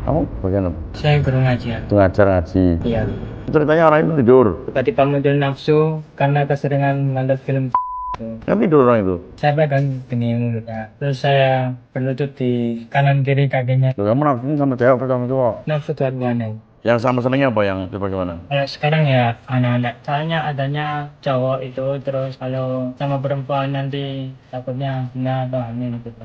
Kamu bagian apa? Saya guru ngaji. Itu ngajar ngaji. Iya. Ceritanya orang itu tidur. Tiba-tiba muncul nafsu karena keseringan nonton film. Kan tidur orang itu. Saya pegang gini mulutnya. Terus saya berlutut di kanan kiri kakinya. Loh, kamu nafsu sama cewek apa sama cowok? Nafsu dua-duanya. Yang sama senengnya apa yang itu bagaimana? Kalau sekarang ya anak-anak. Soalnya adanya cowok itu, terus kalau sama perempuan nanti takutnya zina atau hamil gitu.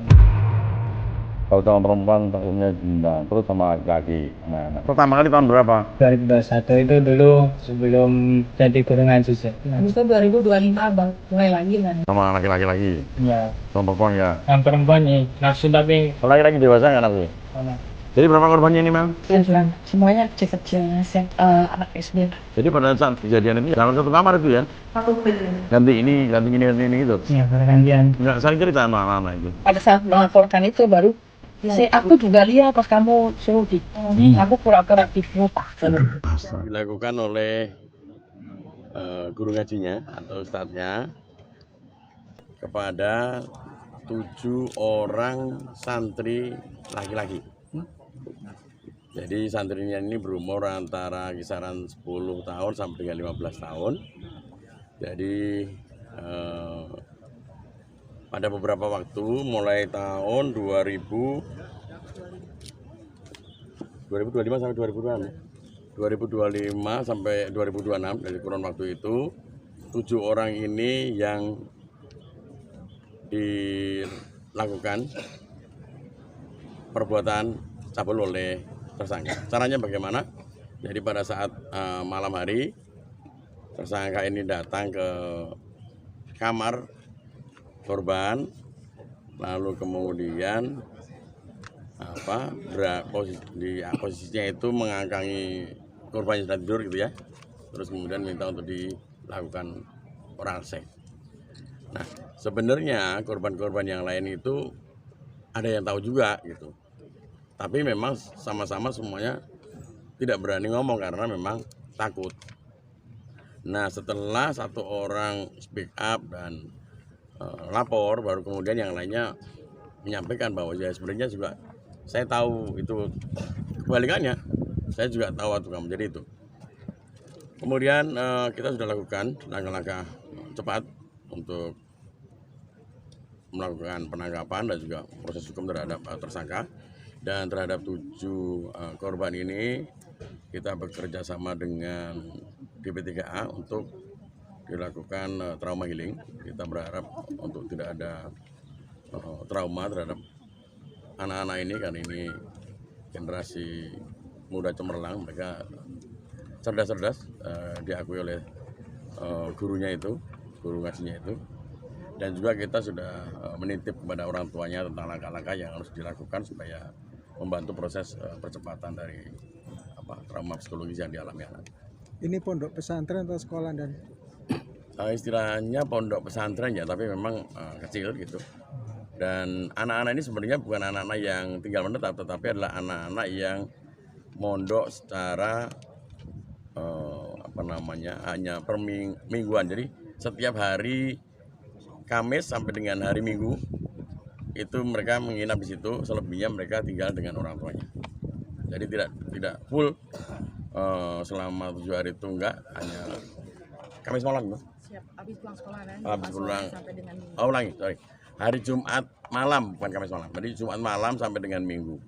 Kalau sama perempuan takutnya zina, terus sama laki-laki. Nah, pertama kali tahun berapa? 2021 itu dulu sebelum jadi guru ngaji. Habis itu 2025 bang, mulai lagi kan. Sama laki-laki lagi. Ya. Sama perempuan ya. Yang perempuan nih nafsu tapi Kalau laki-laki dewasa nggak nafsu? Jadi berapa korbannya ini, Mang? Semuanya kecil-kecil, anak SD. Jadi pada saat kejadian ini dalam satu kamar itu ya? Aku beli. Ganti ini gitu. ya pergantian. Nggak saling cerita anak-anak itu. Pada saat melaporkan itu baru aku juga lihat pas kamu suruh di aku pura-pura tidur. Dilakukan oleh guru ngajinya atau ustadznya kepada 7 orang santri laki-laki. Jadi santrinya ini berumur antara kisaran 10 tahun sampai dengan 15 tahun. Jadi pada beberapa waktu mulai tahun 2025 sampai 2026 sampai 2026, dari kurun waktu itu 7 orang ini yang dilakukan perbuatan cabul oleh tersangka. Caranya bagaimana? Jadi pada saat malam hari tersangka ini datang ke kamar korban, lalu kemudian posisinya itu mengangkangi korban yang sedang tidur gitu ya, terus kemudian minta untuk dilakukan oral seks. Nah, sebenarnya korban-korban yang lain itu ada yang tahu juga gitu, tapi memang sama-sama semuanya tidak berani ngomong karena memang takut. Nah, setelah satu orang speak up dan lapor, baru kemudian yang lainnya menyampaikan bahwa ya sebenarnya juga saya tahu itu kebalikannya, saya juga tahu waktu kamu jadi itu. Kemudian kita sudah lakukan langkah-langkah cepat untuk melakukan penangkapan dan juga proses hukum terhadap tersangka. Dan terhadap 7 korban ini kita bekerja sama dengan DP3A untuk dilakukan trauma healing. Kita berharap untuk tidak ada trauma terhadap anak-anak ini, karena ini generasi muda cemerlang, mereka cerdas-cerdas, diakui oleh gurunya itu, guru ngajinya itu. Dan juga kita sudah menitip kepada orang tuanya tentang langkah-langkah yang harus dilakukan supaya membantu proses percepatan dari trauma psikologis yang dialami anak. Ini pondok pesantren atau sekolah dan? Istilahnya pondok pesantren ya, tapi memang kecil gitu. Dan anak-anak ini sebenarnya bukan anak-anak yang tinggal menetap, tetapi adalah anak-anak yang mondok secara hanya per mingguan. Jadi setiap hari Kamis sampai dengan hari Minggu itu mereka menginap di situ, selebihnya mereka tinggal dengan orang tuanya. Jadi tidak full selama 7 hari itu, enggak, hanya Kamis malam. Siap, habis pulang sekolah kan? Habis pulang. Sampai dengan Minggu. Ulangi, sorry. Hari Jumat malam, bukan Kamis malam. Jadi Jumat malam sampai dengan Minggu.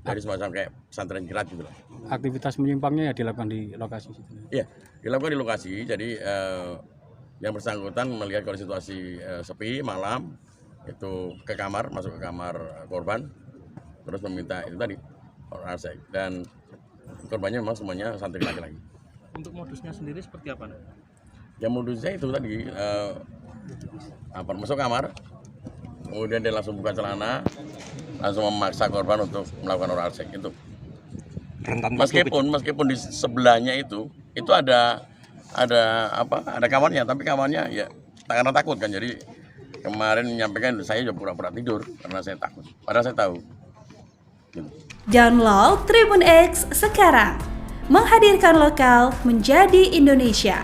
Jadi semacam kayak pesantren kilat gitu lah. Aktivitas menyimpangnya ya dilakukan di lokasi situ. Iya, dilakukan di lokasi. Jadi yang bersangkutan melihat kalau situasi sepi malam, itu ke kamar, masuk ke kamar korban, terus meminta itu tadi oral seks, dan korbannya memang semuanya santri laki-laki. Untuk modusnya sendiri seperti apa? Ya modusnya itu tadi masuk kamar, kemudian dia langsung buka celana, langsung memaksa korban untuk melakukan oral seks itu. Meskipun di sebelahnya itu ada kawannya, tapi kawannya ya karena takut kan, jadi kemarin menyampaikan saya juga pura-pura tidur karena saya takut, padahal saya tahu gitu. Download Tribun X sekarang, menghadirkan lokal menjadi Indonesia.